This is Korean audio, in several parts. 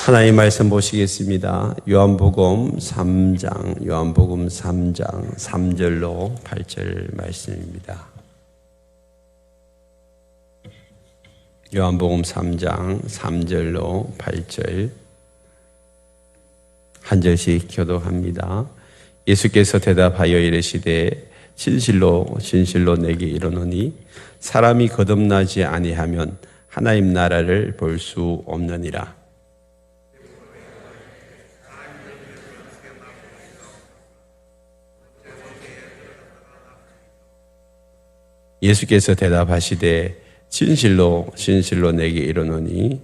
하나님 말씀 보시겠습니다. 요한복음 3장 3절로 8절 말씀입니다. 요한복음 3장 3절로 8절 한 절씩 교독합니다. 예수께서 대답하여 이르시되 진실로 진실로 내게 이르노니 사람이 거듭나지 아니하면 하나님 나라를 볼 수 없느니라. 예수께서 대답하시되 진실로 진실로 내게 이르노니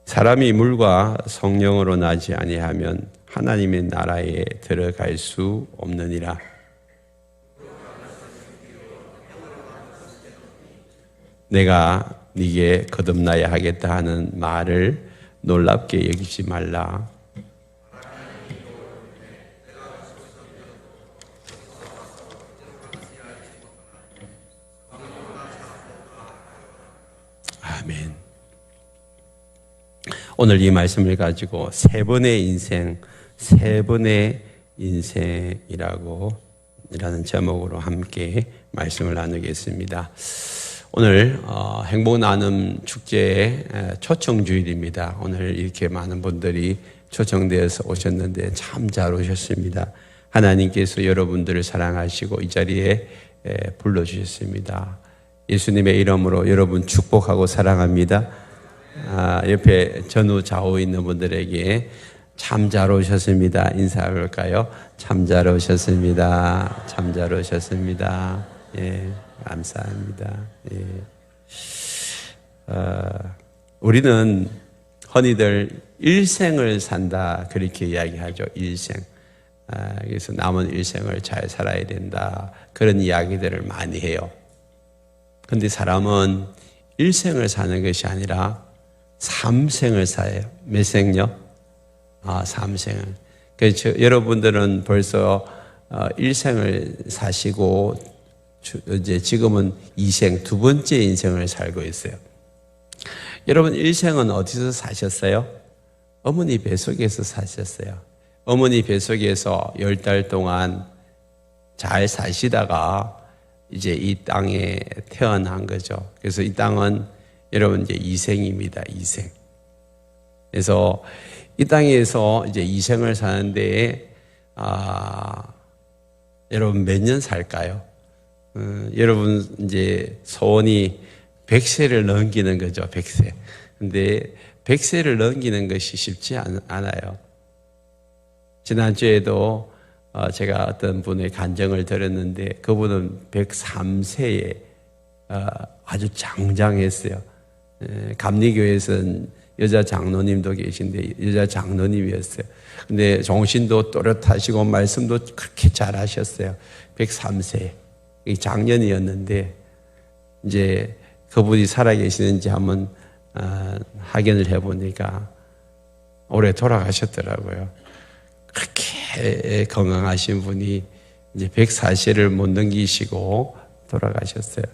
사람이 물과 성령으로 나지 아니하면 하나님의 나라에 들어갈 수 없느니라. 내가 네게 거듭나야 하겠다 하는 말을 놀랍게 여기지 말라. 아멘. 오늘 이 말씀을 가지고 세 번의 인생이라는 제목으로 함께 말씀을 나누겠습니다. 오늘 행복 나눔 축제의 초청 주일입니다. 오늘 이렇게 많은 분들이 초청되어서 오셨는데 참 잘 오셨습니다. 하나님께서 여러분들을 사랑하시고 이 자리에 불러주셨습니다. 예수님의 이름으로 여러분 축복하고 사랑합니다. 옆에 전후 좌우 있는 분들에게 참 잘 오셨습니다. 인사할까요? 참 잘 오셨습니다. 참 잘 오셨습니다. 예, 감사합니다. 예. 우리는 흔히들 일생을 산다 그렇게 이야기하죠. 일생. 그래서 남은 일생을 잘 살아야 된다. 그런 이야기들을 많이 해요. 근데 사람은 일생을 사는 것이 아니라 삼생을 사요. 몇 생요? 삼생을. 그래서 여러분들은 벌써 일생을 사시고 이제 지금은 이생, 두 번째 인생을 살고 있어요. 여러분 일생은 어디서 사셨어요? 어머니 뱃속에서 사셨어요. 어머니 뱃속에서 10달 동안 잘 사시다가 이제 이 땅에 태어난 거죠. 그래서 이 땅은 여러분 이제 이생입니다. 이생. 그래서 이 땅에서 이제 이생을 사는데 여러분 몇 년 살까요? 여러분 이제 소원이 100세를 넘기는 거죠. 100세. 근데 100세를 넘기는 것이 쉽지 않아요. 지난주에도 제가 어떤 분의 간증을 들었는데 그분은 103세에 아주 장장했어요. 감리교회에서는 여자 장로님도 계신데 여자 장로님이었어요. 근데 정신도 또렷하시고 말씀도 그렇게 잘하셨어요. 103세 장년이었는데 이제 그분이 살아계시는지 한번 확인을 해보니까 올해 돌아가셨더라고요. 그렇게 건강하신 분이 이제 104세를 못 넘기시고 돌아가셨어요.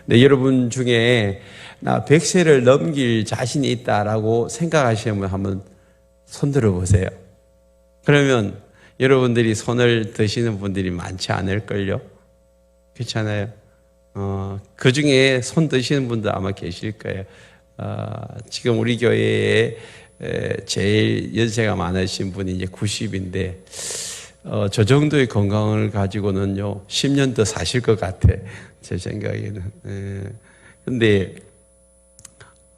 근데 여러분 중에 나 100세를 넘길 자신이 있다라고 생각하시는 분 한번 손 들어보세요. 그러면 여러분들이 손을 드시는 분들이 많지 않을걸요? 그렇잖아요. 그 중에 손 드시는 분도 아마 계실 거예요. 지금 우리 교회에 제일 연세가 많으신 분이 이제 90인데, 저 정도의 건강을 가지고는요, 10년 더 사실 것 같아. 제 생각에는. 근데,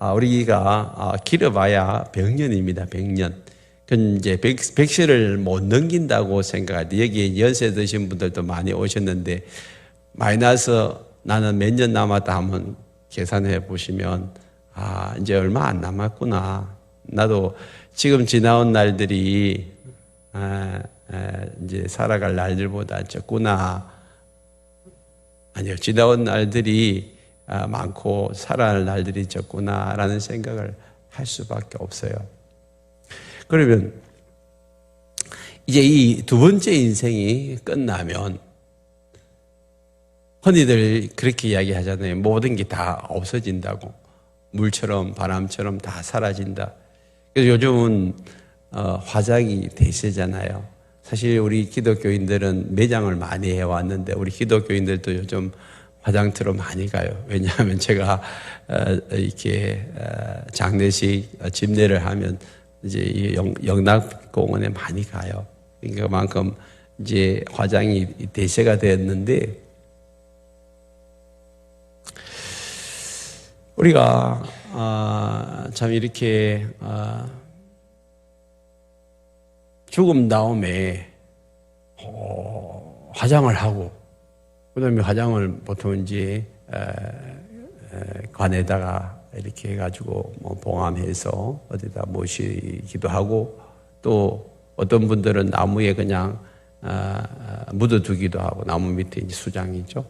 우리가, 길어봐야 100년입니다. 100년. 그 이제 100세를 못 넘긴다고 생각할 때, 여기 연세 드신 분들도 많이 오셨는데, 마이너스 나는 몇 년 남았다 하면 계산해 보시면, 이제 얼마 안 남았구나. 나도 지금 지나온 날들이 이제 살아갈 날들보다 적구나. 아니요, 지나온 날들이 많고 살아갈 날들이 적구나라는 생각을 할 수밖에 없어요. 그러면 이제 이 두 번째 인생이 끝나면 흔히들 그렇게 이야기하잖아요. 모든 게 다 없어진다고. 물처럼 바람처럼 다 사라진다. 그래서 요즘은 화장이 대세잖아요. 사실 우리 기독교인들은 매장을 많이 해왔는데 우리 기독교인들도 요즘 화장터로 많이 가요. 왜냐하면 제가 이렇게 장례식 집례를 하면 이제 이 영락공원에 많이 가요. 그러니까 그만큼 이제 화장이 대세가 되었는데 우리가 참 이렇게 죽음 다음에 화장을 하고 그다음에 화장을 보통 이제 관에다가 이렇게 해가지고 뭐 봉함해서 어디다 모시기도 하고 또 어떤 분들은 나무에 그냥 묻어두기도 하고 나무 밑에 이제 수장이죠.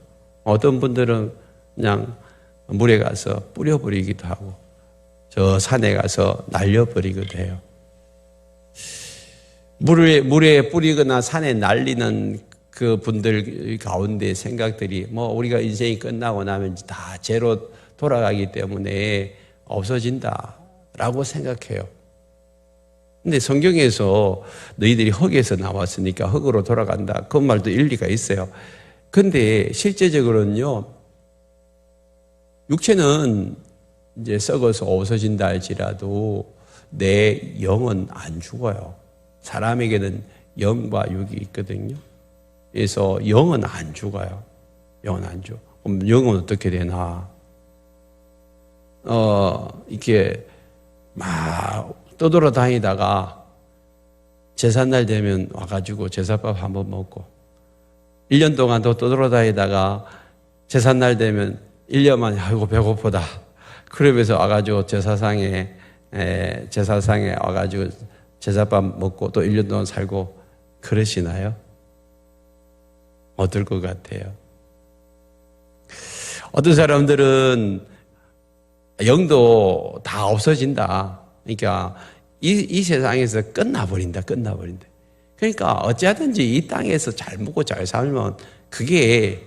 어떤 분들은 그냥 물에 가서 뿌려버리기도 하고 저 산에 가서 날려버리기도 해요. 물에 뿌리거나 산에 날리는 그 분들 가운데 생각들이 뭐 우리가 인생이 끝나고 나면 다 죄로 돌아가기 때문에 없어진다라고 생각해요. 근데 성경에서 너희들이 흙에서 나왔으니까 흙으로 돌아간다. 그 말도 일리가 있어요. 근데 실제적으로는요, 육체는 이제 썩어서 없어진다 할지라도 내 영은 안 죽어요. 사람에게는 영과 육이 있거든요. 그래서 영은 안 죽어요. 영은 안 죽어. 그럼 영은 어떻게 되나? 이렇게 막 떠돌아다니다가 제삿날 되면 와가지고 제삿밥 한번 먹고 1년 동안 또 떠돌아다니다가 제삿날 되면 1년 만에 아이고 배고프다. 그러면서 와가지고 제사상에 와가지고 제사밥 먹고 또 1년 동안 살고 그러시나요? 어떨 것 같아요? 어떤 사람들은 영도 다 없어진다. 그러니까 이 세상에서 끝나버린다. 그러니까 어찌하든지 이 땅에서 잘 먹고 잘 살면 그게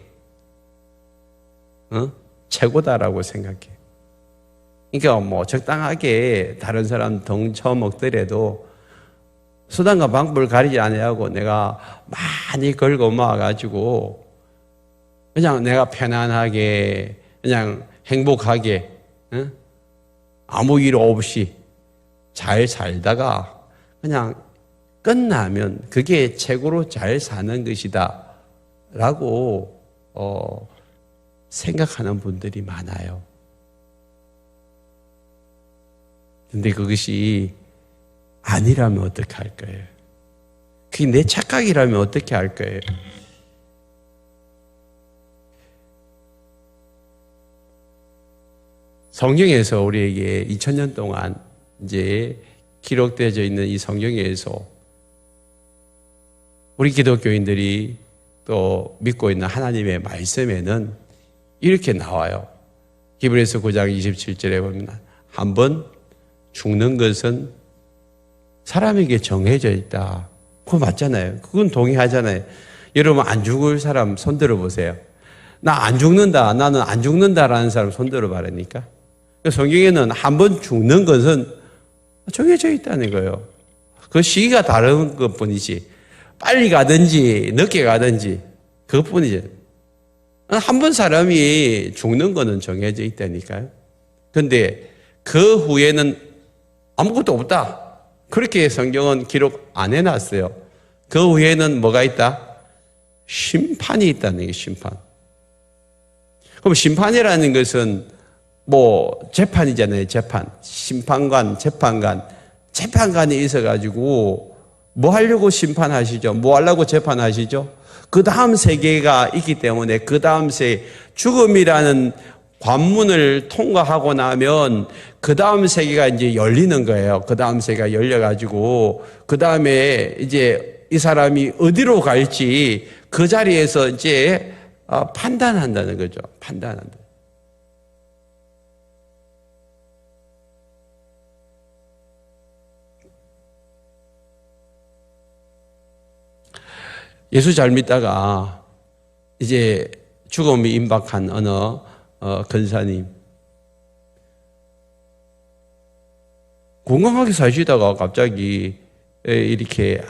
최고다라고 생각해. 그러니까 뭐 적당하게 다른 사람 덩쳐 먹더라도 수단과 방법을 가리지 않으려고 내가 많이 걸고 모아가지고 그냥 내가 편안하게 그냥 행복하게 아무 일 없이 잘 살다가 그냥 끝나면 그게 최고로 잘 사는 것이다 라고 생각하는 분들이 많아요. 근데 그것이 아니라면 어떻게 할 거예요? 그게 내 착각이라면 어떻게 할 거예요? 성경에서 우리에게 2000년 동안 이제 기록되어져 있는 이 성경에서 우리 기독교인들이 또 믿고 있는 하나님의 말씀에는 이렇게 나와요. 히브리서 9장 27절에 보면 한번 죽는 것은 사람에게 정해져 있다. 그거 맞잖아요. 그건 동의하잖아요. 여러분 안 죽을 사람 손 들어보세요. 나 안 죽는다. 나는 안 죽는다라는 사람 손 들어봐라니까. 성경에는 한번 죽는 것은 정해져 있다는 거예요. 그 시기가 다른 것뿐이지. 빨리 가든지 늦게 가든지 그것뿐이지. 한 번 사람이 죽는 거는 정해져 있다니까요. 그런데 그 후에는 아무것도 없다. 그렇게 성경은 기록 안 해놨어요. 그 후에는 뭐가 있다? 심판이 있다는 게 심판. 그럼 심판이라는 것은 뭐 재판이잖아요. 재판. 심판관, 재판관이 있어가지고 뭐 하려고 심판하시죠? 뭐 하려고 재판하시죠? 그 다음 세계가 있기 때문에 그 다음 세계 죽음이라는 관문을 통과하고 나면 그 다음 세계가 이제 열리는 거예요. 그 다음 세계가 열려가지고 그 다음에 이제 이 사람이 어디로 갈지 그 자리에서 이제 판단한다는 거죠. 판단한다. 예수 잘 믿다가 이제 죽음이 임박한 어느 근사님 건강하게 사시다가 갑자기 이렇게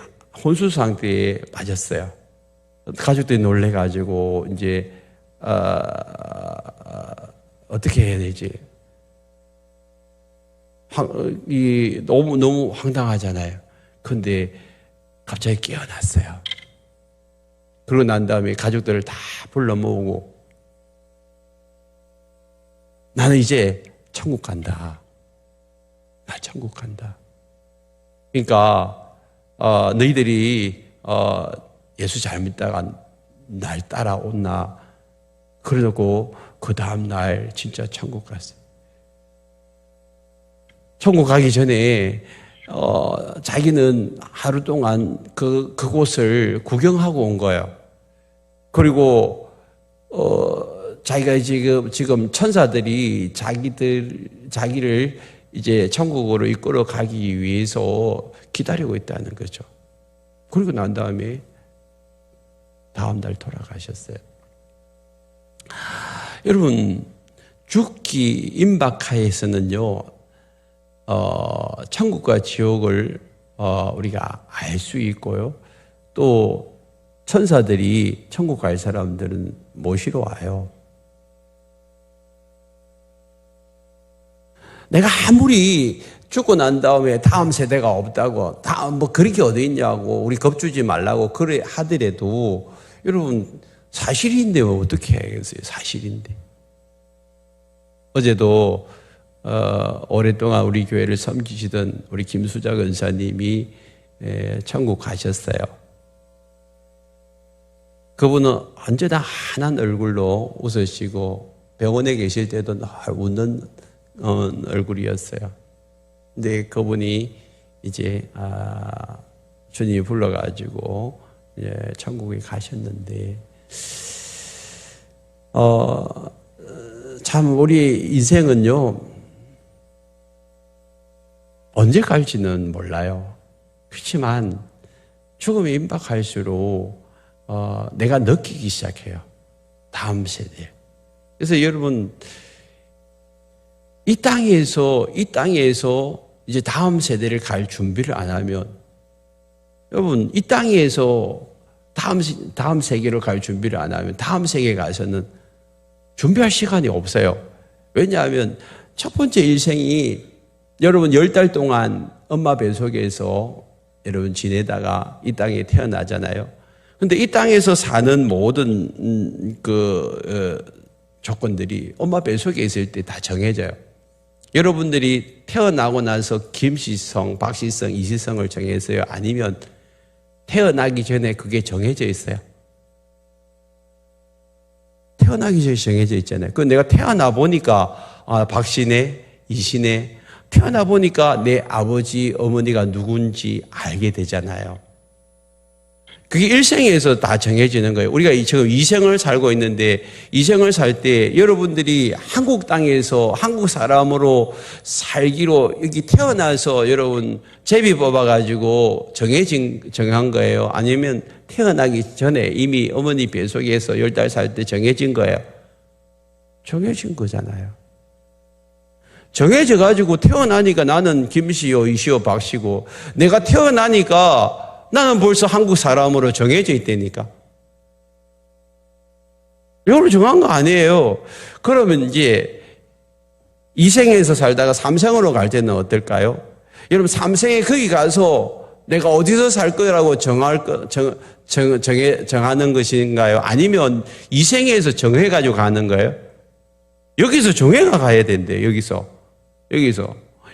혼수 상태에 빠졌어요. 가족들이 놀래가지고 이제 어떻게 해야 되지? 너무 황당하잖아요. 근데 갑자기 깨어났어요. 그러고 난 다음에 가족들을 다 불러 모으고 나는 이제 천국 간다. 나 천국 간다. 그러니까 너희들이 예수 잘 믿다가 날 따라온나 그러고 그 다음 날 진짜 천국 갔어요. 천국 가기 전에 자기는 하루 동안 그곳을 구경하고 온 거예요. 그리고 자기가 지금 천사들이 자기를 이제 천국으로 이끌어 가기 위해서 기다리고 있다는 거죠. 그리고 난 다음에 다음 날 돌아가셨어요. 여러분, 죽기 임박하에서는요, 천국과 지옥을 우리가 알 수 있고요. 또 천사들이 천국 갈 사람들은 모시러 와요. 내가 아무리 죽고 난 다음에 다음 세대가 없다고, 다음 뭐 그런 게 어디 있냐고, 우리 겁주지 말라고 그래 하더라도 여러분 사실인데 뭐 어떻게 해야겠어요? 사실인데. 어제도 오랫동안 우리 교회를 섬기시던 우리 김수작 은사님이 천국 가셨어요. 그분은 언제나 환한 얼굴로 웃으시고 병원에 계실 때도 늘 웃는 얼굴이었어요. 근데 그분이 이제 주님이 불러가지고 천국에 가셨는데 참 우리 인생은요 언제 갈지는 몰라요. 그렇지만 죽음에 임박할수록 내가 느끼기 시작해요. 다음 세대. 그래서 여러분 이 땅에서 이제 다음 세대를 갈 준비를 안 하면 여러분 이 땅에서 다음 세계로 갈 준비를 안 하면 다음 세계에 가서는 준비할 시간이 없어요. 왜냐하면 첫 번째 일생이 여러분 10달 동안 엄마 뱃속에서 여러분 지내다가 이 땅에 태어나잖아요. 근데 이 땅에서 사는 모든 조건들이 엄마 뱃속에 있을 때 다 정해져요. 여러분들이 태어나고 나서 김씨성, 박씨성, 이씨성을 정해서요? 아니면 태어나기 전에 그게 정해져 있어요? 태어나기 전에 정해져 있잖아요. 그 내가 태어나 보니까 박씨네, 이씨네, 태어나 보니까 내 아버지, 어머니가 누군지 알게 되잖아요. 그게 일생에서 다 정해지는 거예요. 우리가 지금 이생을 살고 있는데 이생을 살 때 여러분들이 한국 땅에서 한국 사람으로 살기로 여기 태어나서 여러분 제비 뽑아가지고 정한 거예요? 아니면 태어나기 전에 이미 어머니 뱃속에서 10달 살 때 정해진 거예요? 정해진 거잖아요. 정해져 가지고 태어나니까 나는 김씨요, 이씨요, 박씨고 내가 태어나니까 나는 벌써 한국 사람으로 정해져 있다니까. 이걸 정한 거 아니에요. 그러면 이제 2생에서 살다가 3생으로 갈 때는 어떨까요? 여러분 3생에 거기 가서 내가 어디서 살 거라고 정하는 것인가요? 아니면 2생에서 정해가지고 가는 거예요? 여기서 정해가 가야 된대요.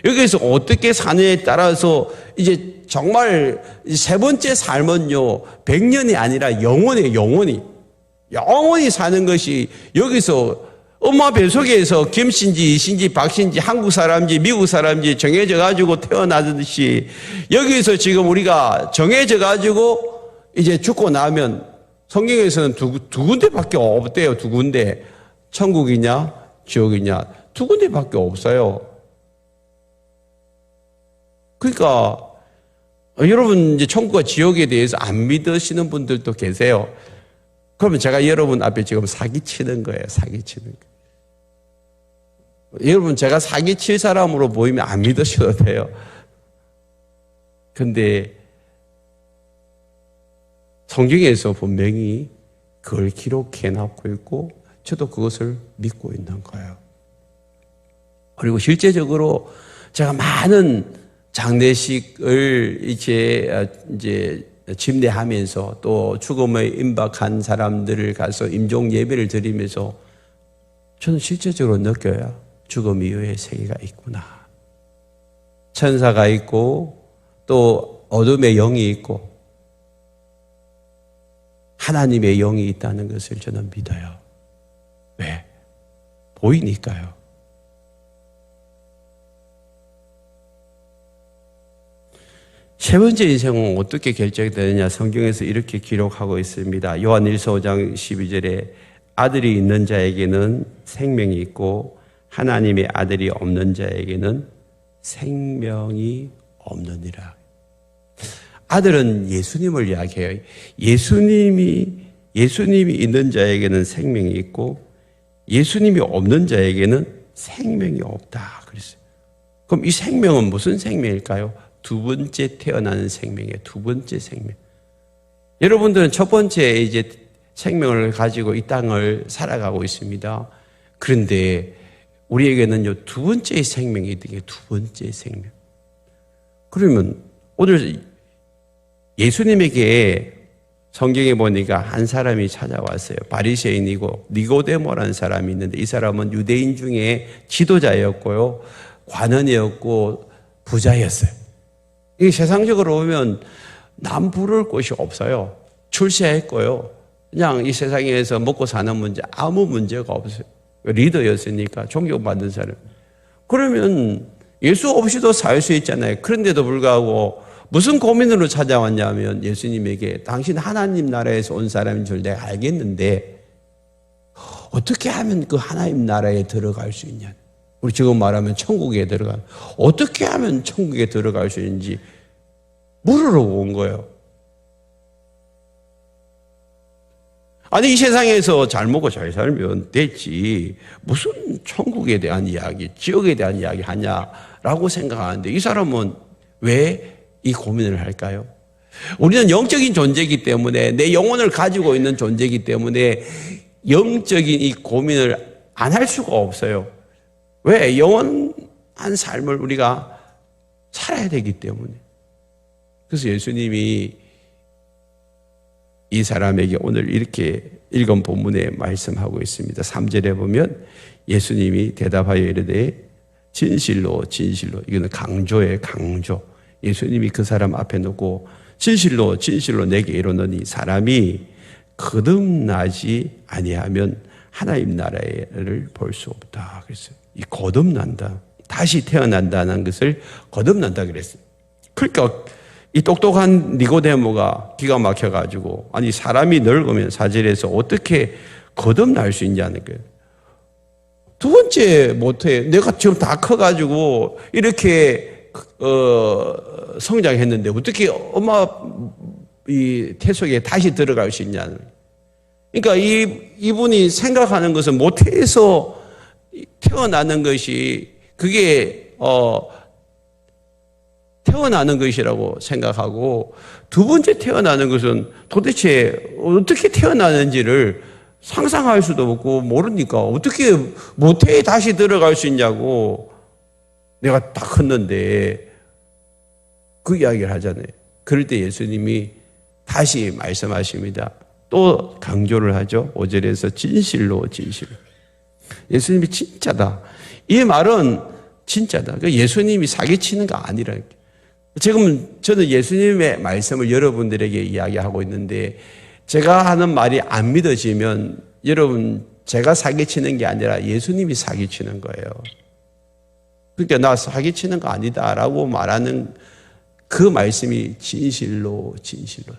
여기서 어떻게 사느냐에 따라서 이제 정말 세 번째 삶은요 100년이 아니라 영원히 사는 것이 여기서 엄마 뱃속에서 김씨인지 이씨인지 박씨인지 한국 사람인지 미국 사람인지 정해져 가지고 태어나듯이 여기서 지금 우리가 정해져 가지고 이제 죽고 나면 성경에서는 두 군데밖에 없대요. 두 군데. 천국이냐 지옥이냐 두 군데밖에 없어요. 그러니까 여러분 이제 천국과 지옥에 대해서 안 믿으시는 분들도 계세요. 그러면 제가 여러분 앞에 지금 사기치는 거예요. 여러분 제가 사기칠 사람으로 보이면 안 믿으셔도 돼요. 근데 성경에서 분명히 그걸 기록해 놨고 있고 저도 그것을 믿고 있는 거예요. 그리고 실제적으로 제가 많은 장례식을 이제 집례하면서 또 죽음에 임박한 사람들을 가서 임종 예배를 드리면서 저는 실제적으로 느껴요. 죽음 이후에 세계가 있구나. 천사가 있고 또 어둠의 영이 있고 하나님의 영이 있다는 것을 저는 믿어요. 왜? 보이니까요. 세 번째 인생은 어떻게 결정되느냐 성경에서 이렇게 기록하고 있습니다. 요한일서 5장 12절에 아들이 있는 자에게는 생명이 있고 하나님의 아들이 없는 자에게는 생명이 없느니라. 아들은 예수님을 이야기해요. 예수님이 있는 자에게는 생명이 있고 예수님이 없는 자에게는 생명이 없다 그랬어요. 그럼 이 생명은 무슨 생명일까요? 두 번째 태어나는 생명이에요. 두 번째 생명. 여러분들은 첫 번째 이제 생명을 가지고 이 땅을 살아가고 있습니다. 그런데 우리에게는요, 두 번째 생명이 있는 게 두 번째 생명. 그러면 오늘 예수님에게 성경에 보니까 한 사람이 찾아왔어요. 바리새인이고 니고데모라는 사람이 있는데 이 사람은 유대인 중에 지도자였고요. 관원이었고 부자였어요. 이 세상적으로 보면 남 부를 곳이 없어요. 출세했고요. 그냥 이 세상에서 먹고 사는 문제 아무 문제가 없어요. 리더였으니까 존경받는 사람. 그러면 예수 없이도 살 수 있잖아요. 그런데도 불구하고 무슨 고민으로 찾아왔냐면 예수님에게 당신 하나님 나라에서 온 사람인 줄 내가 알겠는데 어떻게 하면 그 하나님 나라에 들어갈 수 있냐. 우리 지금 말하면 천국에 들어가. 어떻게 하면 천국에 들어갈 수 있는지 물으러 온 거예요. 아니 이 세상에서 잘 먹고 잘 살면 됐지 무슨 천국에 대한 이야기, 지옥에 대한 이야기 하냐라고 생각하는데 이 사람은 왜 이 고민을 할까요? 우리는 영적인 존재이기 때문에 내 영혼을 가지고 있는 존재이기 때문에 영적인 이 고민을 안 할 수가 없어요. 왜? 영원한 삶을 우리가 살아야 되기 때문에. 그래서 예수님이 이 사람에게 오늘 이렇게 읽은 본문에 말씀하고 있습니다. 3절에 보면 예수님이 대답하여 이르되 진실로 진실로, 이거는 강조예요. 강조. 예수님이 그 사람 앞에 놓고 진실로 진실로 내게 이르노니 사람이 거듭나지 아니하면 하나님 나라를 볼 수 없다 그랬어요. 이 거듭난다, 다시 태어난다는 것을 거듭난다 그랬어요. 그러니까 이 똑똑한 니고데모가 기가 막혀가지고 아니 사람이 늙으면 사절에서 어떻게 거듭날 수 있냐는 거예요. 두 번째 모토에 내가 지금 다 커가지고 이렇게 성장했는데 어떻게 엄마 이 태속에 다시 들어갈 수 있냐는. 그러니까 이분이 생각하는 것은 모태에서 태어나는 것이 그게 태어나는 것이라고 생각하고 두 번째 태어나는 것은 도대체 어떻게 태어나는지를 상상할 수도 없고 모르니까 어떻게 모태에 다시 들어갈 수 있냐고. 내가 다 컸는데 그 이야기를 하잖아요. 그럴 때 예수님이 다시 말씀하십니다. 또 강조를 하죠. 5절에서 진실로 진실로. 예수님이 진짜다. 이 말은 진짜다. 예수님이 사기치는 거 아니라는 게. 지금 저는 예수님의 말씀을 여러분들에게 이야기하고 있는데 제가 하는 말이 안 믿어지면 여러분 제가 사기치는 게 아니라 예수님이 사기치는 거예요. 그러니까 나 사기치는 거 아니다라고 말하는 그 말씀이 진실로 진실로.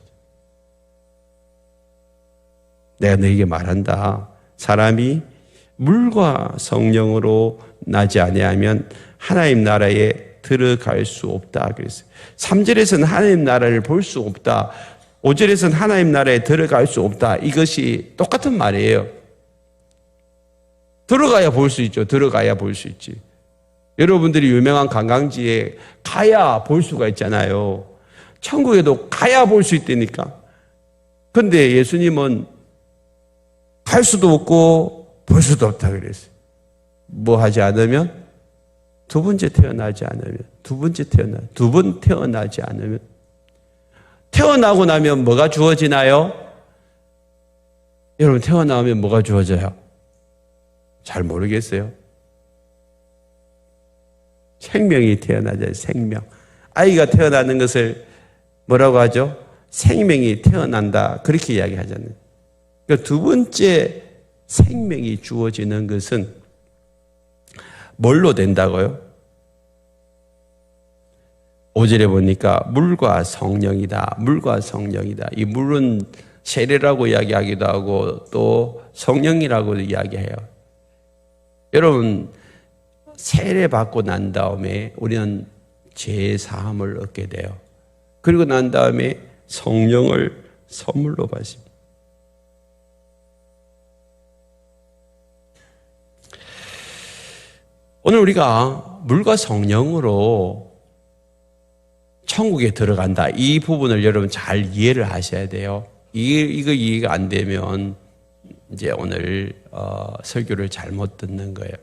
내가 너에게 말한다. 사람이 물과 성령으로 나지 아니하면 하나님 나라에 들어갈 수 없다 그랬어요. 3절에서는 하나님 나라를 볼 수 없다. 5절에서는 하나님 나라에 들어갈 수 없다. 이것이 똑같은 말이에요. 들어가야 볼 수 있죠. 들어가야 볼 수 있지. 여러분들이 유명한 관광지에 가야 볼 수가 있잖아요. 천국에도 가야 볼 수 있다니까. 근데 예수님은 갈 수도 없고 볼 수도 없다 그랬어요. 뭐 하지 않으면? 두 번째 태어나지 않으면, 두 번 태어나지 않으면. 태어나고 나면 뭐가 주어지나요? 여러분, 태어나면 뭐가 주어져요? 잘 모르겠어요. 생명이 태어나죠, 생명. 아이가 태어나는 것을 뭐라고 하죠? 생명이 태어난다. 그렇게 이야기하잖아요. 그러니까 두 번째 생명이 주어지는 것은 뭘로 된다고요? 5절에 보니까 물과 성령이다. 물과 성령이다. 이 물은 세례라고 이야기하기도 하고 또 성령이라고 이야기해요. 여러분, 세례 받고 난 다음에 우리는 죄 사함을 얻게 돼요. 그리고 난 다음에 성령을 선물로 받습니다. 오늘 우리가 물과 성령으로 천국에 들어간다. 이 부분을 여러분 잘 이해를 하셔야 돼요. 이거 이해가 안 되면 이제 오늘 설교를 잘못 듣는 거예요.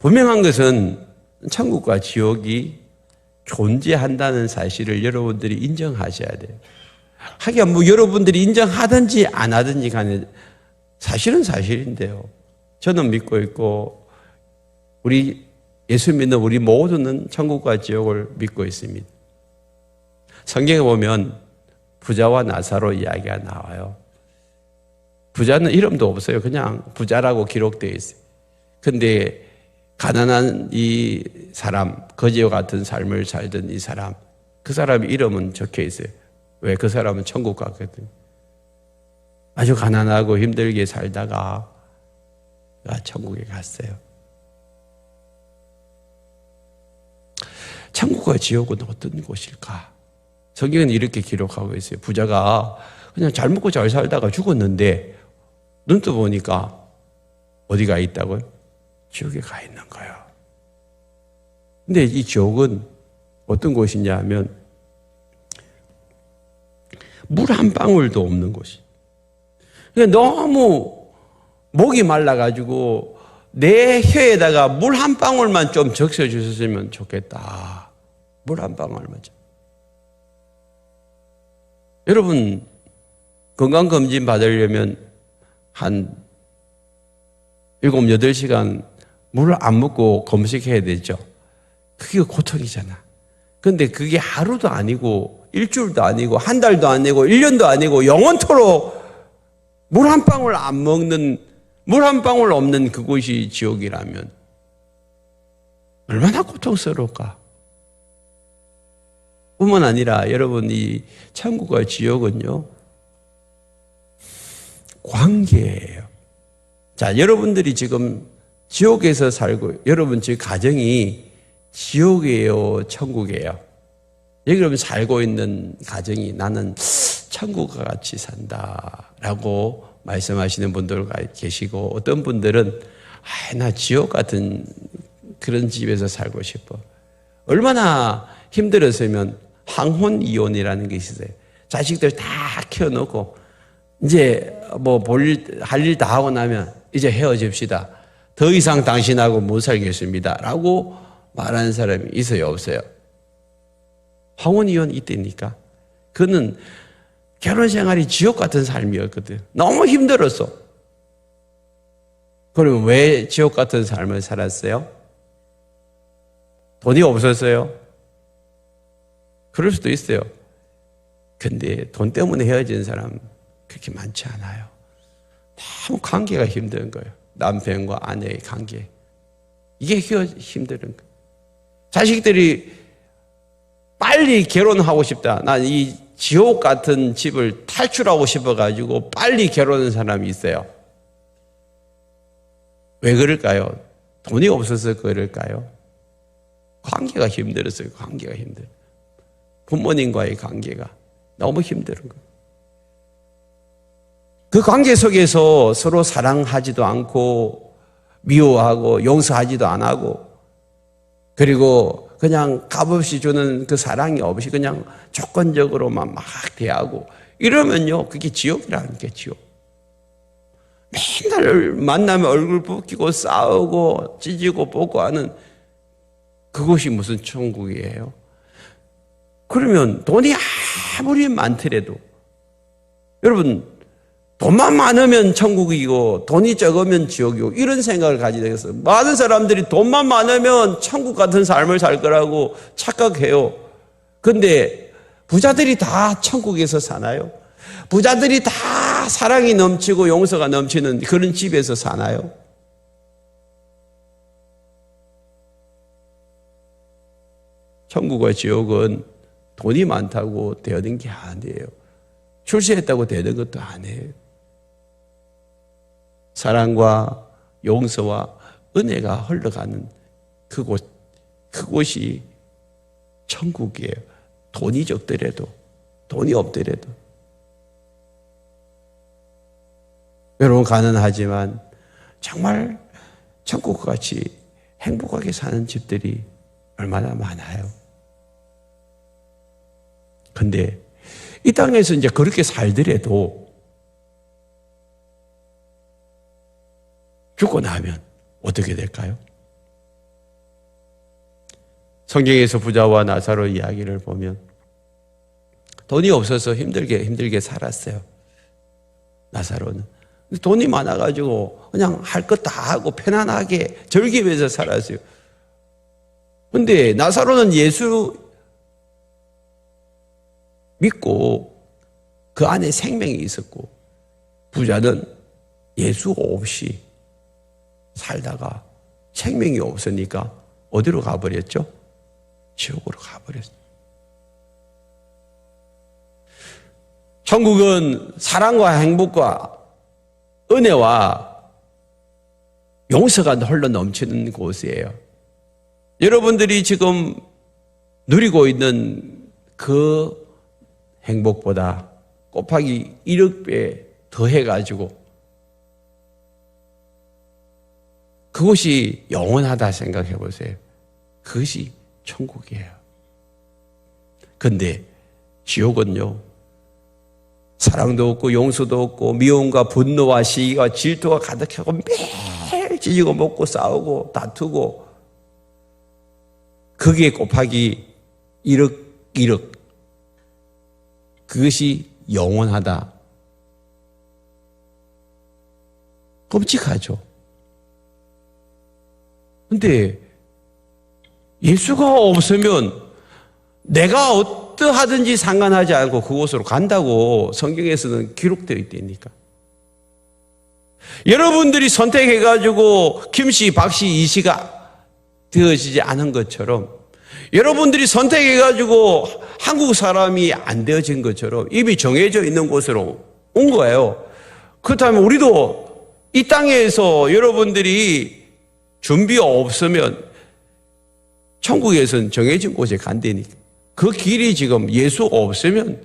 분명한 것은 천국과 지옥이 존재한다는 사실을 여러분들이 인정하셔야 돼요. 하기야 뭐 여러분들이 인정하든지 안 하든지 간에 사실은 사실인데요. 저는 믿고 있고 우리 예수 믿는 우리 모두는 천국과 지옥을 믿고 있습니다. 성경에 보면 부자와 나사로 이야기가 나와요. 부자는 이름도 없어요. 그냥 부자라고 기록되어 있어요. 근데 가난한 이 사람, 거지와 같은 삶을 살던 이 사람, 그 사람의 이름은 적혀 있어요. 왜? 그 사람은 천국 갔거든요. 아주 가난하고 힘들게 살다가 천국에 갔어요. 천국과 지옥은 어떤 곳일까? 성경은 이렇게 기록하고 있어요. 부자가 그냥 잘 먹고 잘 살다가 죽었는데 눈 떠보니까 어디가 있다고요? 지옥에 가 있는 거예요. 근데 이 지옥은 어떤 곳이냐 하면 물 한 방울도 없는 곳이. 그러니까 너무 목이 말라가지고 내 혀에다가 물 한 방울만 좀 적셔 주셨으면 좋겠다. 물 한 방울만 좀. 여러분, 건강검진 받으려면 한 7, 8시간 물을 안 먹고 검색해야 되죠. 그게 고통이잖아. 그런데 그게 하루도 아니고 일주일도 아니고 한 달도 아니고 1년도 아니고 영원토록 물 한 방울 안 먹는, 물 한 방울 없는 그곳이 지옥이라면 얼마나 고통스러울까? 뿐만 아니라 여러분, 이 천국과 지옥은요 관계예요. 자, 여러분들이 지금 지옥에서 살고, 여러분 지금 가정이 지옥이에요, 천국이에요? 여기 그러면 살고 있는 가정이 나는 천국과 같이 산다라고 말씀하시는 분들 계시고, 어떤 분들은 나 지옥 같은 그런 집에서 살고 싶어. 얼마나 힘들었으면 황혼이혼이라는 게 있어요. 자식들 다 키워놓고 이제 뭐 할 일 다 하고 나면 이제 헤어집시다. 더 이상 당신하고 못 살겠습니다. 라고 말하는 사람이 있어요, 없어요? 황혼이혼 이때니까. 그는 결혼 생활이 지옥 같은 삶이었거든. 너무 힘들었어. 그러면 왜 지옥 같은 삶을 살았어요? 돈이 없었어요? 그럴 수도 있어요. 근데 돈 때문에 헤어진 사람 그렇게 많지 않아요. 너무 관계가 힘든 거예요. 남편과 아내의 관계. 이게 힘든 거예요. 자식들이 빨리 결혼하고 싶다. 난 이 지옥 같은 집을 탈출하고 싶어가지고 빨리 결혼한 사람이 있어요. 왜 그럴까요? 돈이 없어서 그럴까요? 관계가 힘들었어요. 관계가 힘들어요. 부모님과의 관계가 너무 힘든 거예요. 그 관계 속에서 서로 사랑하지도 않고 미워하고 용서하지도 안 하고, 그리고 그냥 값없이 주는 그 사랑이 없이 그냥 조건적으로만 막 대하고 이러면요, 그게 지옥이라는 게 지옥. 맨날 만나면 얼굴 붉히고 싸우고 찢고 뽑고 하는 그것이 무슨 천국이에요? 그러면 돈이 아무리 많더라도 여러분 돈만 많으면 천국이고 돈이 적으면 지옥이고 이런 생각을 가지게 되겠어요. 많은 사람들이 돈만 많으면 천국 같은 삶을 살 거라고 착각해요. 근데 부자들이 다 천국에서 사나요? 부자들이 다 사랑이 넘치고 용서가 넘치는 그런 집에서 사나요? 천국과 지옥은 돈이 많다고 되는 게 아니에요. 출세했다고 되는 것도 아니에요. 사랑과 용서와 은혜가 흘러가는 그곳이 천국이에요. 돈이 적더라도, 돈이 없더라도. 여러분, 가난하지만 정말 천국과 같이 행복하게 사는 집들이 얼마나 많아요. 근데 이 땅에서 이제 그렇게 살더라도 죽고 나면 어떻게 될까요? 성경에서 부자와 나사로 이야기를 보면 돈이 없어서 힘들게 살았어요. 나사로는. 돈이 많아가지고 그냥 할 것 다 하고 편안하게 즐기면서 살았어요. 근데 나사로는 예수 믿고 그 안에 생명이 있었고 부자는 예수 없이 살다가 생명이 없으니까 어디로 가버렸죠? 지옥으로 가버렸어요. 천국은 사랑과 행복과 은혜와 용서가 흘러 넘치는 곳이에요. 여러분들이 지금 누리고 있는 그 행복보다 곱하기 1억 배 더해가지고 그것이 영원하다 생각해 보세요. 그것이 천국이에요. 근데 지옥은요, 사랑도 없고 용서도 없고 미움과 분노와 시기와 질투가 가득하고 매일 찢고 먹고 싸우고 다투고 그게 곱하기 1억 그것이 영원하다. 끔찍하죠. 근데 예수가 없으면 내가 어떠하든지 상관하지 않고 그곳으로 간다고 성경에서는 기록되어 있다니까. 여러분들이 선택해가지고 김씨, 박씨, 이씨가 되어지지 않은 것처럼 여러분들이 선택해가지고 한국 사람이 안 되어진 것처럼 이미 정해져 있는 곳으로 온 거예요. 그렇다면 우리도 이 땅에서 여러분들이 준비 없으면 천국에서는 정해진 곳에 간다니까. 그 길이 지금 예수 없으면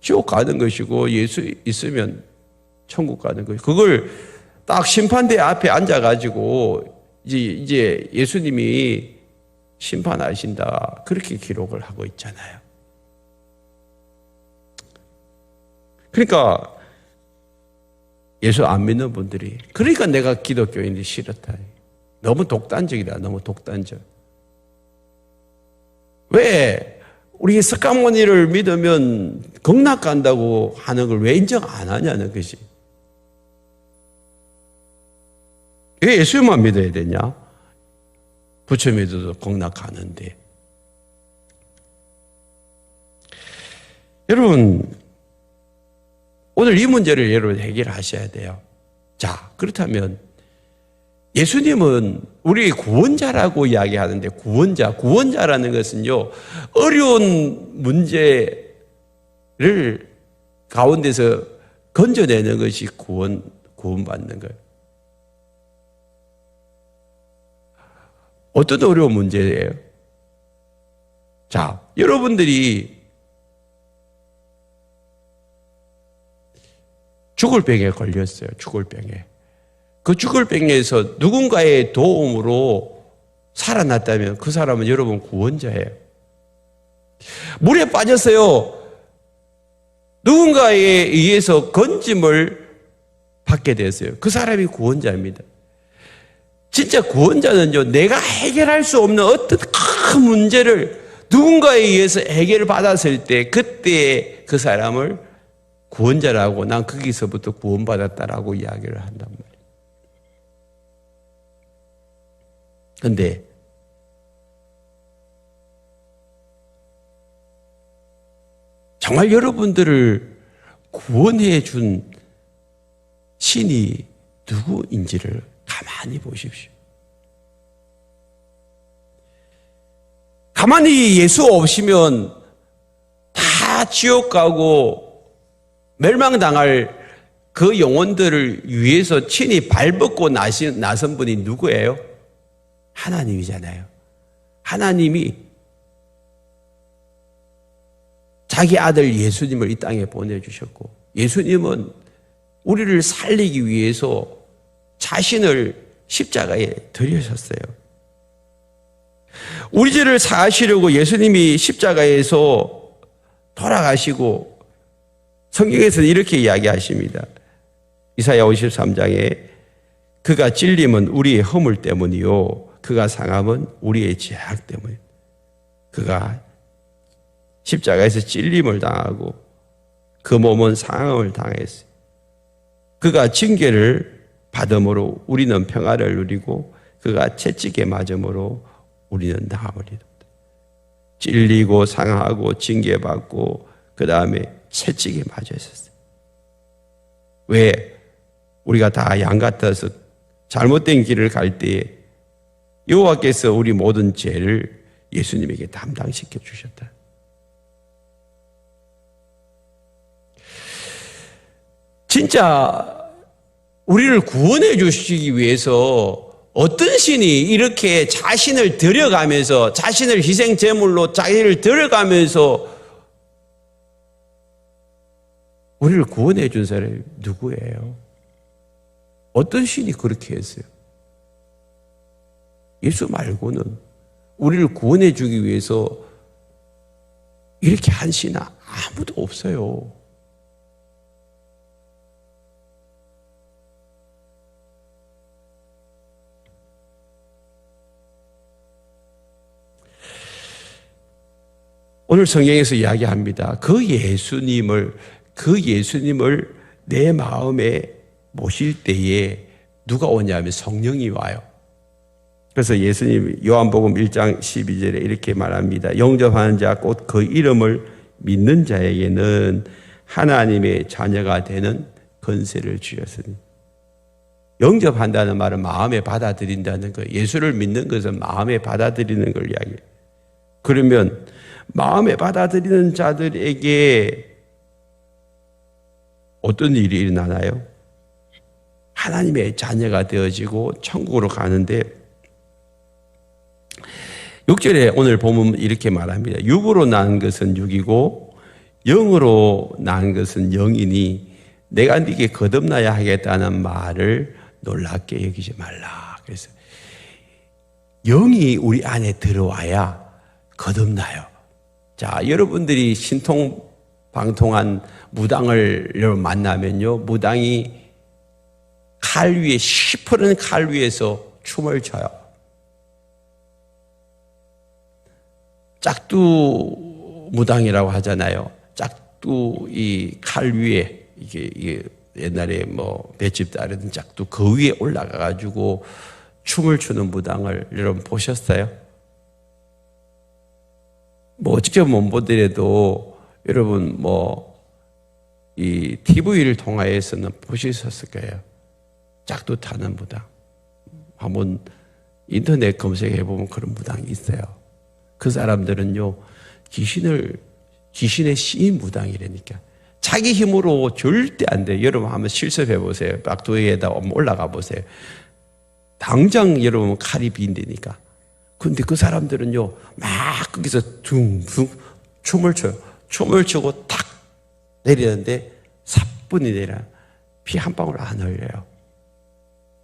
지옥 가는 것이고 예수 있으면 천국 가는 것이고 그걸 딱 심판대 앞에 앉아가지고 이제 예수님이 심판하신다 그렇게 기록을 하고 있잖아요. 그러니까 예수 안 믿는 분들이 그러니까 내가 기독교인이 싫었다. 너무 독단적이다. 너무 독단적. 왜 우리 석가모니를 믿으면 극락 간다고 하는 걸 왜 인정 안 하냐는 것이. 왜 예수만 믿어야 되냐? 부처 믿어도 극락 가는데. 여러분 오늘 이 문제를 여러분 해결하셔야 돼요. 자, 그렇다면 예수님은 우리의 구원자라고 이야기하는데 구원자라는 것은요, 어려운 문제를 가운데서 건져내는 것이 구원받는 거예요. 어떤 어려운 문제예요? 자, 여러분들이 죽을 병에 걸렸어요. 죽을 병에. 그 죽을 병에서 누군가의 도움으로 살아났다면 그 사람은 여러분 구원자예요. 물에 빠졌어요. 누군가에 의해서 건짐을 받게 됐어요. 그 사람이 구원자입니다. 진짜 구원자는요, 내가 해결할 수 없는 어떤 큰 문제를 누군가에 의해서 해결을 받았을 때 그때 그 사람을 구원자라고, 난 거기서부터 구원받았다라고 이야기를 한단 말이에요. 그런데 정말 여러분들을 구원해 준 신이 누구인지를 가만히 보십시오. 가만히 예수 없이면 다 지옥 가고 멸망당할 그 영혼들을 위해서 친히 발벗고 나선 분이 누구예요? 하나님이잖아요. 하나님이 자기 아들 예수님을 이 땅에 보내주셨고, 예수님은 우리를 살리기 위해서 자신을 십자가에 드리셨어요. 우리 죄를 사하시려고 예수님이 십자가에서 돌아가시고, 성경에서는 이렇게 이야기하십니다. 이사야 53장에 그가 찔림은 우리의 허물 때문이요 그가 상함은 우리의 죄악 때문이요. 그가 십자가에서 찔림을 당하고 그 몸은 상함을 당했어요. 그가 징계를 받음으로 우리는 평화를 누리고 그가 채찍에 맞음으로 우리는 나음을 이룬다. 찔리고 상하고 징계받고 그 다음에 채찍에 맞으셨어요. 왜? 우리가 다 양 같아서 잘못된 길을 갈 때에 여호와께서 우리 모든 죄를 예수님에게 담당시켜 주셨다. 진짜 우리를 구원해 주시기 위해서 어떤 신이 이렇게 자신을 들여가면서, 자신을 희생 제물로 자기를 들여가면서 우리를 구원해 준 사람이 누구예요? 어떤 신이 그렇게 했어요? 예수 말고는 우리를 구원해 주기 위해서 이렇게 한 신은 아무도 없어요. 오늘 성경에서 이야기합니다. 그 예수님을 내 마음에 모실 때에 누가 오냐면 성령이 와요. 그래서 예수님 요한복음 1장 12절에 이렇게 말합니다. 영접하는 자 곧 그 이름을 믿는 자에게는 하나님의 자녀가 되는 권세를 주셨으니. 영접한다는 말은 마음에 받아들인다는 거예요. 예수를 믿는 것은 마음에 받아들이는 걸 이야기해요. 그러면 마음에 받아들이는 자들에게 어떤 일이 일어나나요? 하나님의 자녀가 되어지고 천국으로 가는데, 6절에 오늘 보면 이렇게 말합니다. 육으로 난 것은 육이고 영으로 난 것은 영이니 내가 네게 거듭나야 하겠다는 말을 놀랍게 여기지 말라. 그래서 영이 우리 안에 들어와야 거듭나요. 자, 여러분들이 신통방통한 무당을 만나면요, 무당이 칼 위에, 시퍼런 칼 위에서 춤을 춰요. 짝두 무당이라고 하잖아요. 짝두 이 칼 위에, 이게 옛날에 뭐 볏짚 따르던 짝두 그 위에 올라가가지고 춤을 추는 무당을 여러분 보셨어요? 뭐 직접 못 보더라도 여러분 뭐 이 TV를 통하여서는 보셨을 거예요. 짝두 타는 무당. 한번 인터넷 검색해 보면 그런 무당이 있어요. 그 사람들은요, 귀신의 시인 무당이라니까. 자기 힘으로 절대 안 돼요. 여러분 한번 실습해 보세요. 짝두에다 올라가 보세요. 당장 여러분 칼이 빈다니까. 근데 그 사람들은요, 막 거기서 둥둥 춤을 춰요. 춤을 추고 탁 내리는데 사뿐히 내려 피 한 방울 안 흘려요.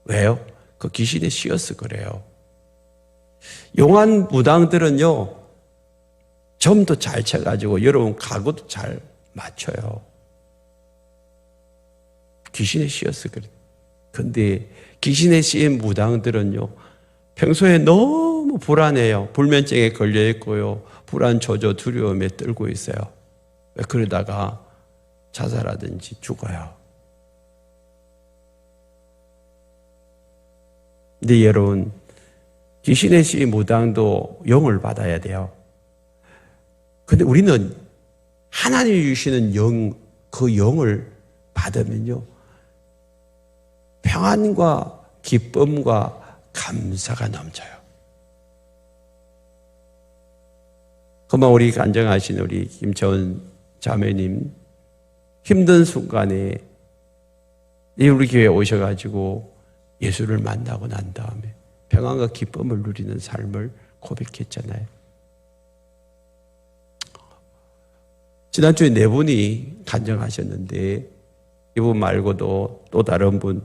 왜요? 그 귀신에 씌어서 그래요. 용한 무당들은요, 점도 잘 쳐가지고 여러분 가구도 잘 맞춰요. 귀신에 씌어서 그래. 근데 귀신에 씌인 무당들은요, 평소에 너무 불안해요. 불면증에 걸려 있고요. 불안, 조조, 두려움에 떨고 있어요. 왜 그러다가 자살하든지 죽어요. 근데 여러분, 귀신의 씨 무당도 영을 받아야 돼요. 근데 우리는 하나님이 주시는 영, 그 영을 받으면요, 평안과 기쁨과 감사가 넘쳐요. 그만 우리 간증하신 우리 김채원 자매님, 힘든 순간에 우리 교회에 오셔가지고 예수를 만나고 난 다음에 평안과 기쁨을 누리는 삶을 고백했잖아요. 지난주에 네 분이 간증하셨는데 이분 말고도 또 다른 분,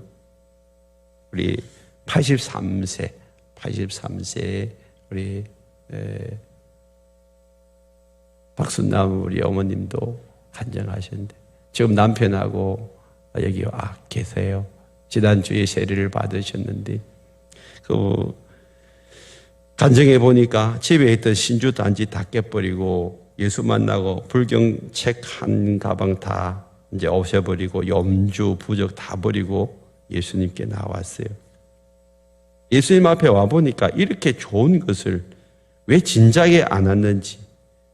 우리 83세 우리 박순남 우리 어머님도 간증하셨는데 지금 남편하고 여기 계세요. 지난주에 세례를 받으셨는데 그 간증해 보니까 집에 있던 신주 단지 다 깨버리고 예수 만나고 불경 책 한 가방 다 이제 없애버리고 염주 부적 다 버리고 예수님께 나왔어요. 예수님 앞에 와 보니까 이렇게 좋은 것을 왜 진작에 안 왔는지,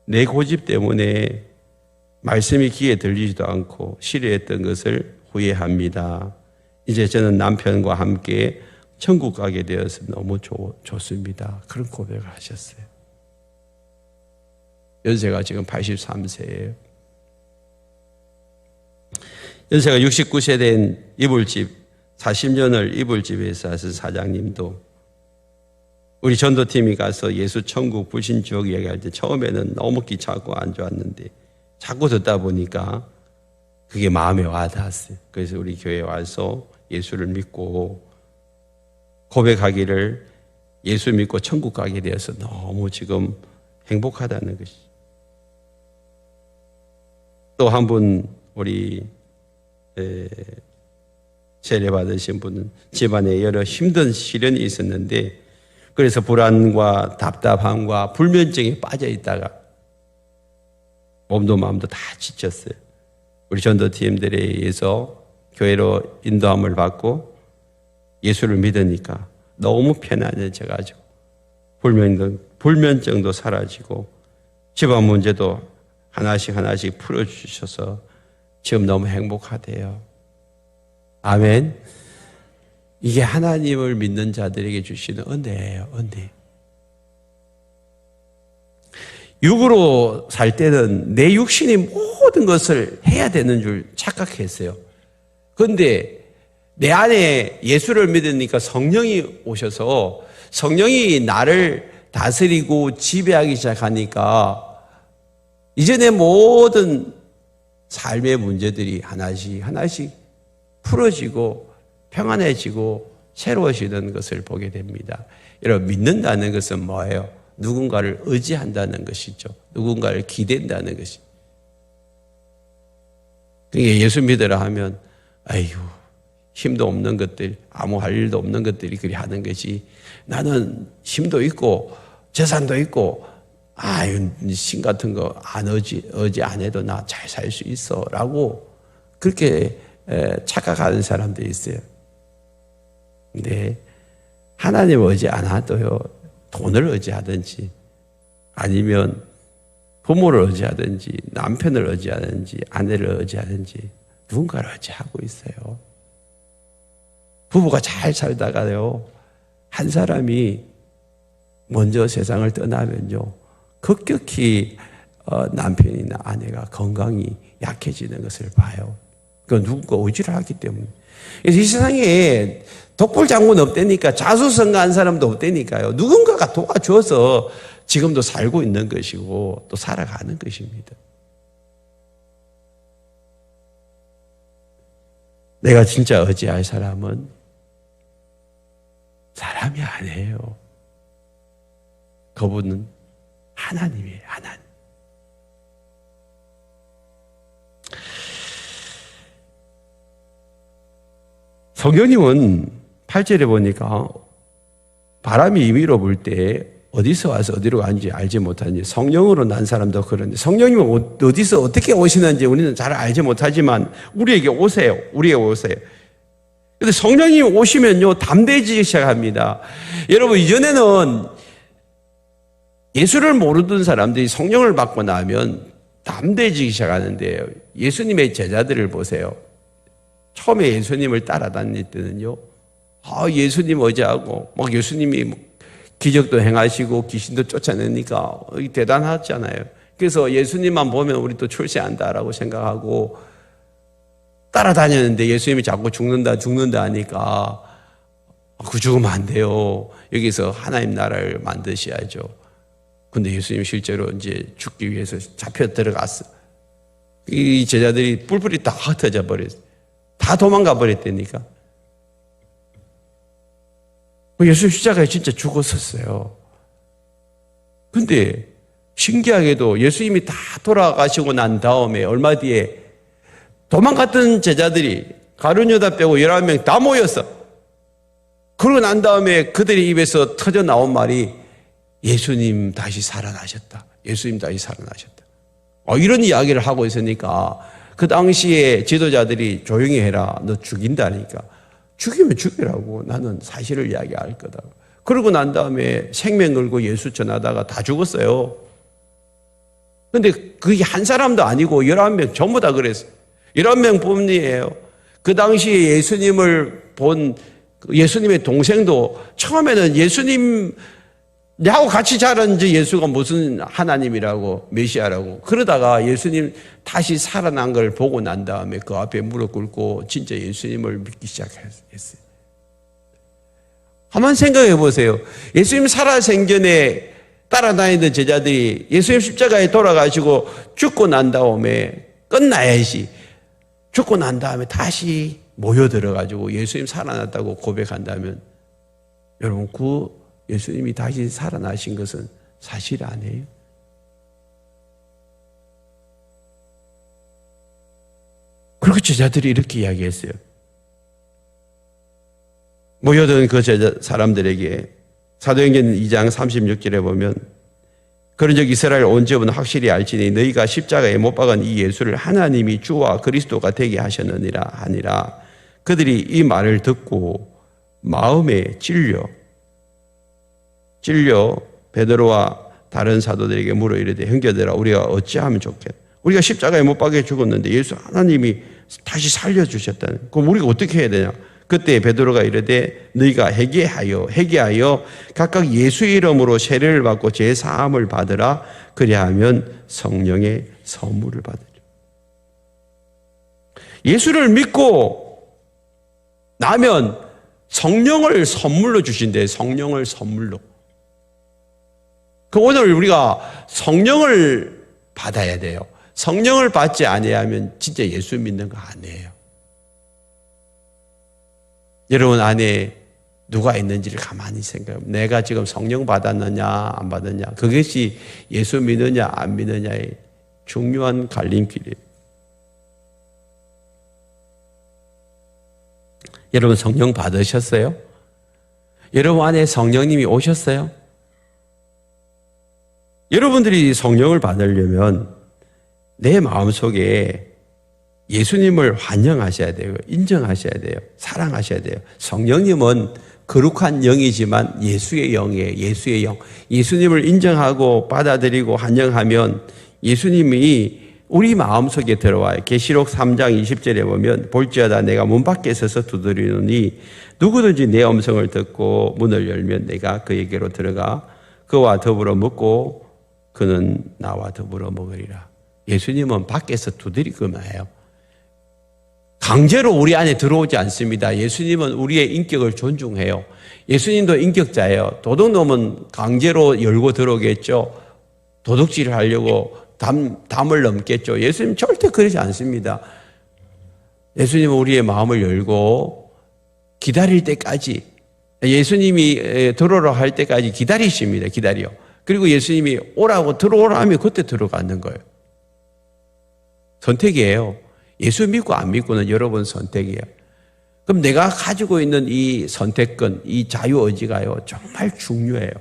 내 고집 때문에 말씀이 귀에 들리지도 않고 싫어했던 것을 후회합니다. 이제 저는 남편과 함께 천국 가게 되어서 너무 좋습니다. 그런 고백을 하셨어요. 연세가 지금 83세예요. 연세가 69세 된 이불집, 40년을 이불집에서 하신 사장님도 우리 전도팀이 가서 예수 천국 불신 지옥 얘기할 때 처음에는 너무 귀찮고 안 좋았는데 자꾸 듣다 보니까 그게 마음에 와닿았어요. 그래서 우리 교회에 와서 예수를 믿고 고백하기를 예수 믿고 천국 가게 되어서 너무 지금 행복하다는 것이. 또 한 분 우리 세례 받으신 분은 집안에 여러 힘든 시련이 있었는데 그래서 불안과 답답함과 불면증에 빠져 있다가 몸도 마음도 다 지쳤어요. 우리 전도팀들에 의해서 교회로 인도함을 받고 예수를 믿으니까 너무 편안해져가지고 불면증도 사라지고 집안 문제도 하나씩 풀어주셔서 지금 너무 행복하대요. 아멘. 이게 하나님을 믿는 자들에게 주시는 은혜예요. 은혜. 육으로 살 때는 내 육신이 모든 것을 해야 되는 줄 착각했어요. 그런데 내 안에 예수를 믿으니까 성령이 오셔서 성령이 나를 다스리고 지배하기 시작하니까 이제 내 모든 삶의 문제들이 하나씩 풀어지고 평안해지고 새로워지는 것을 보게 됩니다. 여러분, 믿는다는 것은 뭐예요? 누군가를 의지한다는 것이죠. 누군가를 기댄다는 것이. 그러니까 예수 믿으라 하면 아이고 힘도 없는 것들, 아무 할 일도 없는 것들이 그리 하는 것이, 나는 힘도 있고 재산도 있고 신 같은 거 안 의지 안 해도 나 잘 살 수 있어 라고 그렇게 착각하는 사람들이 있어요. 근데 하나님 의지 안 하도요, 돈을 의지하든지 아니면 부모를 의지하든지 남편을 의지하든지 아내를 의지하든지 누군가를 의지하고 있어요. 부부가 잘 살다가요, 한 사람이 먼저 세상을 떠나면요, 급격히 남편이나 아내가 건강이 약해지는 것을 봐요. 그건 누군가 의지를 하기 때문에. 그래서 이 세상에 독불장군 없다니까, 자수성가한 사람도 없다니까요. 누군가가 도와줘서 지금도 살고 있는 것이고 또 살아가는 것입니다. 내가 진짜 의지할 사람은 사람이 아니에요. 그분은 하나님이에요. 하나님. 성경님은 8절에 보니까 바람이 임의로 불 때 어디서 와서 어디로 가는지 알지 못하는지, 성령으로 난 사람도 그런데 성령님은 어디서 어떻게 오시는지 우리는 잘 알지 못하지만 우리에게 오세요. 우리에게 오세요. 근데 성령님이 오시면요, 담대해지기 시작합니다. 여러분, 이전에는 예수를 모르던 사람들이 성령을 받고 나면 담대해지기 시작하는데요. 예수님의 제자들을 보세요. 처음에 예수님을 따라다닐 때는요, 예수님 어제하고, 막 예수님이 기적도 행하시고 귀신도 쫓아내니까 대단하잖아요. 그래서 예수님만 보면 우리 또 출세한다라고 생각하고 따라다녔는데 예수님이 자꾸 죽는다 하니까 그 죽으면 안 돼요. 여기서 하나님 나라를 만드셔야죠. 근데 예수님 실제로 이제 죽기 위해서 잡혀 들어갔어. 이 제자들이 뿔뿔이 다 흩어져 버렸어요. 다 도망가 버렸다니까. 예수 십자가에 진짜 죽었었어요. 근데 신기하게도 예수님이 다 돌아가시고 난 다음에 얼마 뒤에 도망갔던 제자들이 가룟유다 빼고 11명 다 모였어. 그러고 난 다음에 그들의 입에서 터져 나온 말이 예수님 다시 살아나셨다. 예수님 다시 살아나셨다. 이런 이야기를 하고 있으니까 그 당시에 지도자들이 조용히 해라. 너 죽인다니까. 죽이면 죽이라고. 나는 사실을 이야기할 거다. 그러고 난 다음에 생명 걸고 예수 전하다가 다 죽었어요. 근데 그게 한 사람도 아니고 11명 전부 다 그랬어요. 11명 뿐이에요. 그 당시에 예수님을 본 예수님의 동생도 처음에는 예수님하고 같이 자란 예수가 무슨 하나님이라고 메시아라고 그러다가 예수님 다시 살아난 걸 보고 난 다음에 그 앞에 무릎 꿇고 진짜 예수님을 믿기 시작했어요. 한번 생각해 보세요. 예수님 살아생전에 따라다니던 제자들이 예수님 십자가에 돌아가시고 죽고 난 다음에 끝나야지. 죽고 난 다음에 다시 모여들어가지고 예수님 살아났다고 고백한다면 여러분 그 예수님이 다시 살아나신 것은 사실 아니에요? 그리고 제자들이 이렇게 이야기했어요. 모여든 그 제자 사람들에게 사도행전 2장 36절에 보면 그런즉 이스라엘 온 집은 확실히 알지니 너희가 십자가에 못 박은 이 예수를 하나님이 주와 그리스도가 되게 하셨느니라 하니라. 그들이 이 말을 듣고 마음에 찔려 베드로와 다른 사도들에게 물어 이르되 형제들아 우리가 어찌하면 좋겠나? 우리가 십자가에 못 박혀 죽었는데 예수 하나님이 다시 살려주셨다는. 그럼 우리가 어떻게 해야 되냐? 그때 베드로가 이르되 너희가 회개하여 각각 예수의 이름으로 세례를 받고 죄 사함을 받으라. 그리하면 성령의 선물을 받으리라. 예수를 믿고 나면 성령을 선물로 주신대. 성령을 선물로. 오늘 우리가 성령을 받아야 돼요. 성령을 받지 아니하면 진짜 예수 믿는 거 아니에요. 여러분 안에 누가 있는지를 가만히 생각해요. 내가 지금 성령 받았느냐 안 받았느냐, 그것이 예수 믿느냐 안 믿느냐의 중요한 갈림길이에요. 여러분 성령 받으셨어요? 여러분 안에 성령님이 오셨어요? 여러분들이 성령을 받으려면 내 마음속에 예수님을 환영하셔야 돼요. 인정하셔야 돼요. 사랑하셔야 돼요. 성령님은 거룩한 영이지만 예수의 영이에요. 예수의 영. 예수님을 인정하고 받아들이고 환영하면 예수님이 우리 마음속에 들어와요. 계시록 3장 20절에 보면 볼지어다 내가 문 밖에 서서 두드리노니 누구든지 내 음성을 듣고 문을 열면 내가 그에게로 들어가 그와 더불어 먹고 그는 나와 더불어 먹으리라. 예수님은 밖에서 두드리기만 해요. 강제로 우리 안에 들어오지 않습니다. 예수님은 우리의 인격을 존중해요. 예수님도 인격자예요. 도둑놈은 강제로 열고 들어오겠죠. 도둑질을 하려고 담을 넘겠죠. 예수님 절대 그러지 않습니다. 예수님은 우리의 마음을 열고 기다릴 때까지, 예수님이 들어오라 할 때까지 기다리십니다. 기다려. 그리고 예수님이 오라고 들어오라 하면 그때 들어가는 거예요. 선택이에요. 예수 믿고 안 믿고는 여러분 선택이에요. 그럼 내가 가지고 있는 이 선택권, 이 자유의지가요, 정말 중요해요.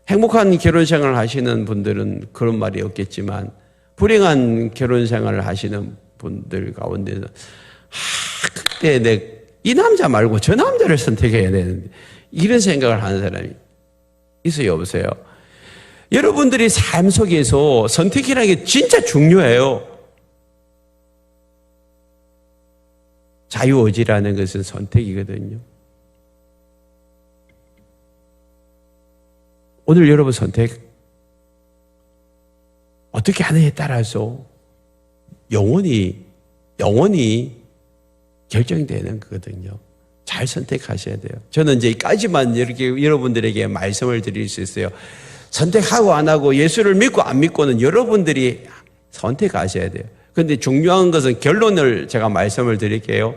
행복한 결혼생활을 하시는 분들은 그런 말이 없겠지만, 불행한 결혼생활을 하시는 분들 가운데는, 그때 이 남자 말고 저 남자를 선택해야 되는데, 이런 생각을 하는 사람이 있어요, 없어요? 여러분들이 삶 속에서 선택이라는 게 진짜 중요해요. 자유의지라는 것은 선택이거든요. 오늘 여러분 선택 어떻게 하느냐에 따라서 영원히 결정되는 거거든요. 잘 선택하셔야 돼요. 저는 이제 여기까지만 이렇게 여러분들에게 말씀을 드릴 수 있어요. 선택하고 안 하고 예수를 믿고 안 믿고는 여러분들이 선택하셔야 돼요. 그런데 중요한 것은 결론을 제가 말씀을 드릴게요.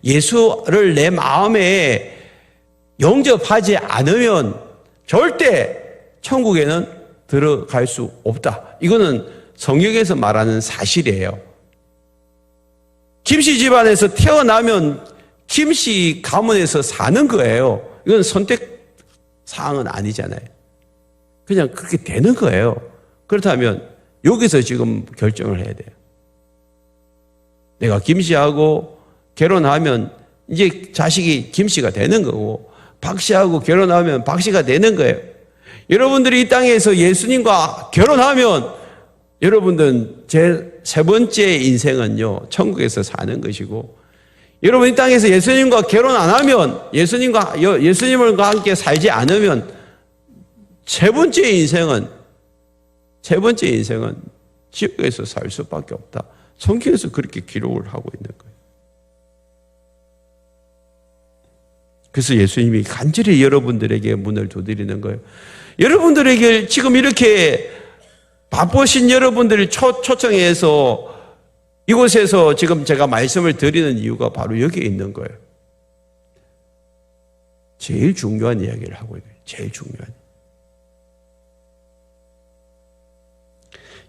예수를 내 마음에 영접하지 않으면 절대 천국에는 들어갈 수 없다. 이거는 성경에서 말하는 사실이에요. 김씨 집안에서 태어나면 김씨 가문에서 사는 거예요. 이건 선택 사항은 아니잖아요. 그냥 그렇게 되는 거예요. 그렇다면 여기서 지금 결정을 해야 돼요. 내가 김씨하고 결혼하면 이제 자식이 김씨가 되는 거고, 박씨하고 결혼하면 박씨가 되는 거예요. 여러분들이 이 땅에서 예수님과 결혼하면 여러분들은 제 세 번째 인생은요, 천국에서 사는 것이고, 여러분 이 땅에서 예수님과 결혼 안 하면, 예수님과 함께 살지 않으면 세 번째 인생은 지옥에서 살 수밖에 없다. 성경에서 그렇게 기록을 하고 있는 거예요. 그래서 예수님이 간절히 여러분들에게 문을 두드리는 거예요. 여러분들에게 지금 이렇게 바쁘신 여러분들을 초청해서 이곳에서 지금 제가 말씀을 드리는 이유가 바로 여기에 있는 거예요. 제일 중요한 이야기를 하고 있는 거예요. 제일 중요한.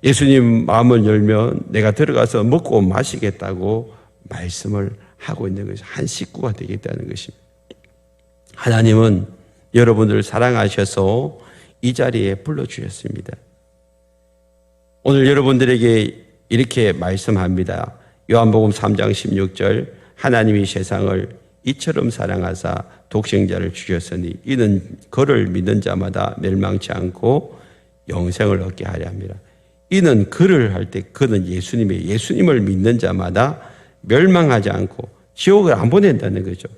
예수님 마음을 열면 내가 들어가서 먹고 마시겠다고 말씀을 하고 있는 것이 한 식구가 되겠다는 것입니다. 하나님은 여러분들을 사랑하셔서 이 자리에 불러주셨습니다. 오늘 여러분들에게 이렇게 말씀합니다. 요한복음 3장 16절, 하나님이 세상을 이처럼 사랑하사 독생자를 주셨으니 이는 그를 믿는 자마다 멸망치 않고 영생을 얻게 하려 합니다. 이는 그를 할 때 그는 예수님을 믿는 자마다 멸망하지 않고 지옥을 안 보낸다는 거죠.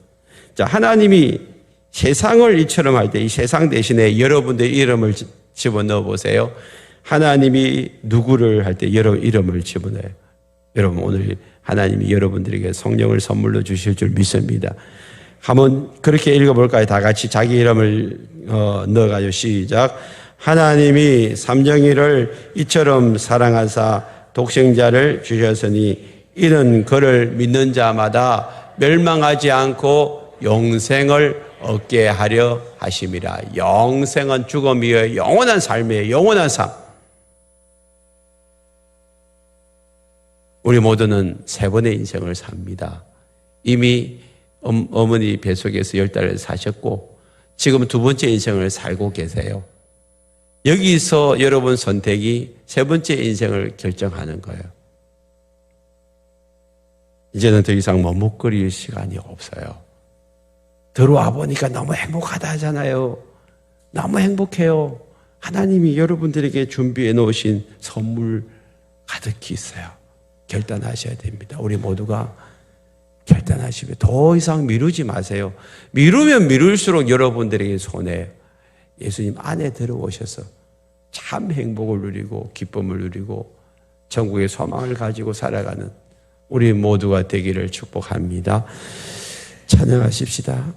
자, 하나님이 세상을 이처럼 할 때 이 세상 대신에 여러분들의 이름을 집어넣어 보세요. 하나님이 누구를 할 때 여러분 이름을 집어넣어요. 여러분 오늘 하나님이 여러분들에게 성령을 선물로 주실 줄 믿습니다. 한번 그렇게 읽어볼까요? 다 같이 자기 이름을 넣어가지고 시작. 하나님이 삼정이를 이처럼 사랑하사 독생자를 주셨으니 이는 그를 믿는 자마다 멸망하지 않고 영생을 얻게 하려 하심이라. 영생은 죽음이요 영원한 삶이에요. 영원한 삶. 우리 모두는 세 번의 인생을 삽니다. 이미 어머니 뱃속에서 10달을 사셨고 지금 두 번째 인생을 살고 계세요. 여기서 여러분 선택이 세 번째 인생을 결정하는 거예요. 이제는 더 이상 머뭇거릴 시간이 없어요. 들어와 보니까 너무 행복하다 하잖아요. 너무 행복해요. 하나님이 여러분들에게 준비해 놓으신 선물 가득히 있어요. 결단하셔야 됩니다. 우리 모두가 결단하시고 더 이상 미루지 마세요. 미루면 미룰수록 여러분들에게 손해요. 예수님 안에 들어오셔서 참 행복을 누리고 기쁨을 누리고 천국의 소망을 가지고 살아가는 우리 모두가 되기를 축복합니다. 찬양하십시다.